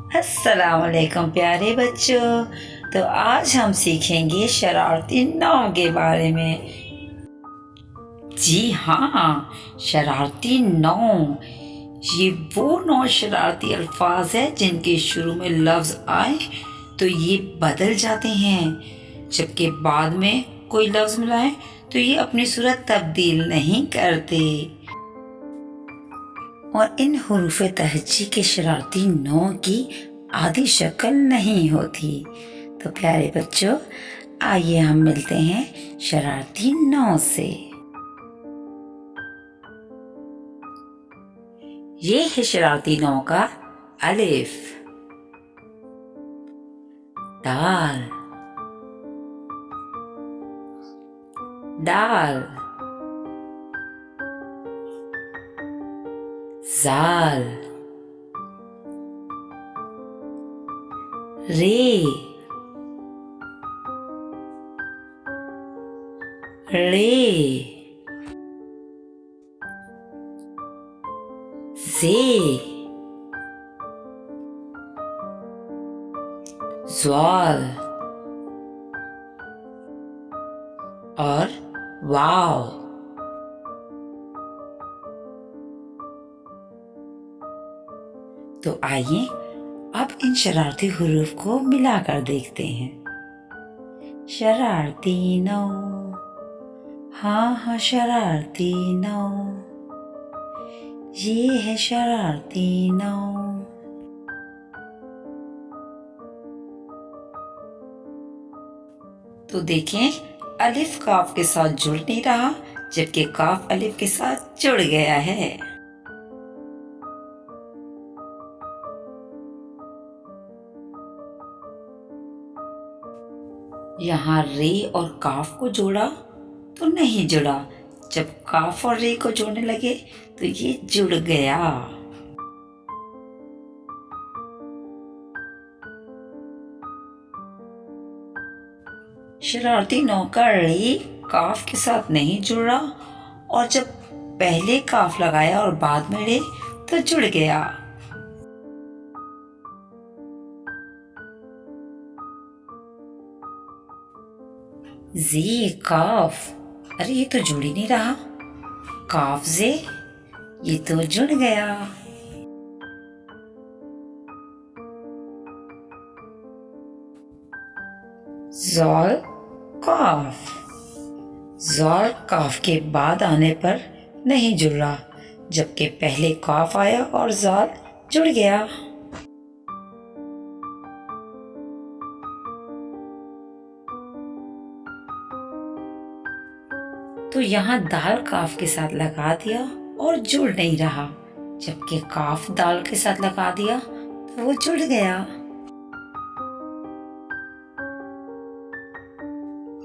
अस्सलाम वालेकुम प्यारे बच्चों। तो आज हम सीखेंगे शरारती नाव के बारे में। जी हाँ, शरारती नाव ये वो 9 शरारती अल्फाज है जिनके शुरू में लफ्ज आए तो ये बदल जाते हैं, जबकि बाद में कोई लफ्ज मिलाए तो ये अपनी सूरत तब्दील नहीं करते। और इन हुरूफ तहज्जी के शरारती नौ की आधी शक्ल नहीं होती। तो प्यारे बच्चों, आइए हम मिलते हैं शरारती नौ से। ये है शरारती नौ का अलिफ, दाल, दाल, जाल, रे, रे, जे, ज्वाल और वाव। तो आइए अब इन शरारती हुरूफ को मिलाकर देखते हैं। शरारती नौ, हाँ हाँ शरारती नौ, ये है शरारती नौ। तो देखें, अलिफ काफ के साथ जुड़ नहीं रहा, जबकि काफ अलिफ के साथ जुड़ गया है। यहाँ रे और काफ को जोड़ा तो नहीं जुड़ा, जब काफ और रे को जोड़ने लगे तो ये जुड़ गया। शरारती नौ का रे काफ के साथ नहीं जुड़ा, और जब पहले काफ लगाया और बाद में रे तो जुड़ गया। जी काफ, अरे ये तो जुड़ ही नहीं रहा। काफ जे, ये तो जुड़ गया। ज़ाल काफ, ज़ाल काफ के बाद आने पर नहीं जुड़ रहा, जबकि पहले काफ आया और ज़ाल जुड़ गया। तो यहाँ दाल काफ के साथ लगा दिया और जुड़ नहीं रहा, जबकि काफ दाल के साथ लगा दिया तो वो जुड़ गया।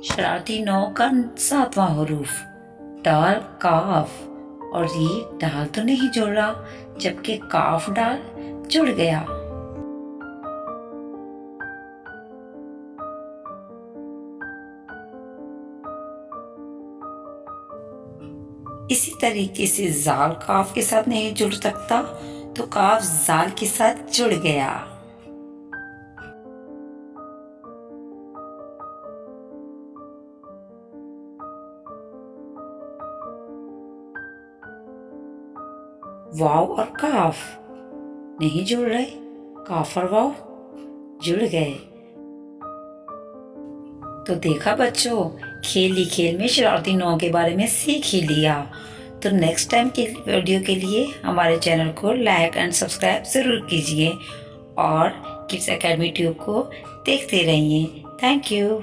शरारती नौ का 7वां हुरूफ डाल काफ, और ये डाल तो नहीं जुड़ रहा, जबकि काफ डाल जुड़ गया। इसी तरीके से जाल काफ के साथ नहीं जुड़ सकता, तो काफ जाल के साथ जुड़ गया। वाव और काफ नहीं जुड़ रहे, काफ और वाव जुड़ गए। तो देखा बच्चों, खेल ही खेल में शरारती नौ के बारे में सीख ही लिया। तो नेक्स्ट टाइम की वीडियो के लिए हमारे चैनल को लाइक एंड सब्सक्राइब ज़रूर कीजिए, और किड्स एकेडमी ट्यूब को देखते रहिए। Thank you.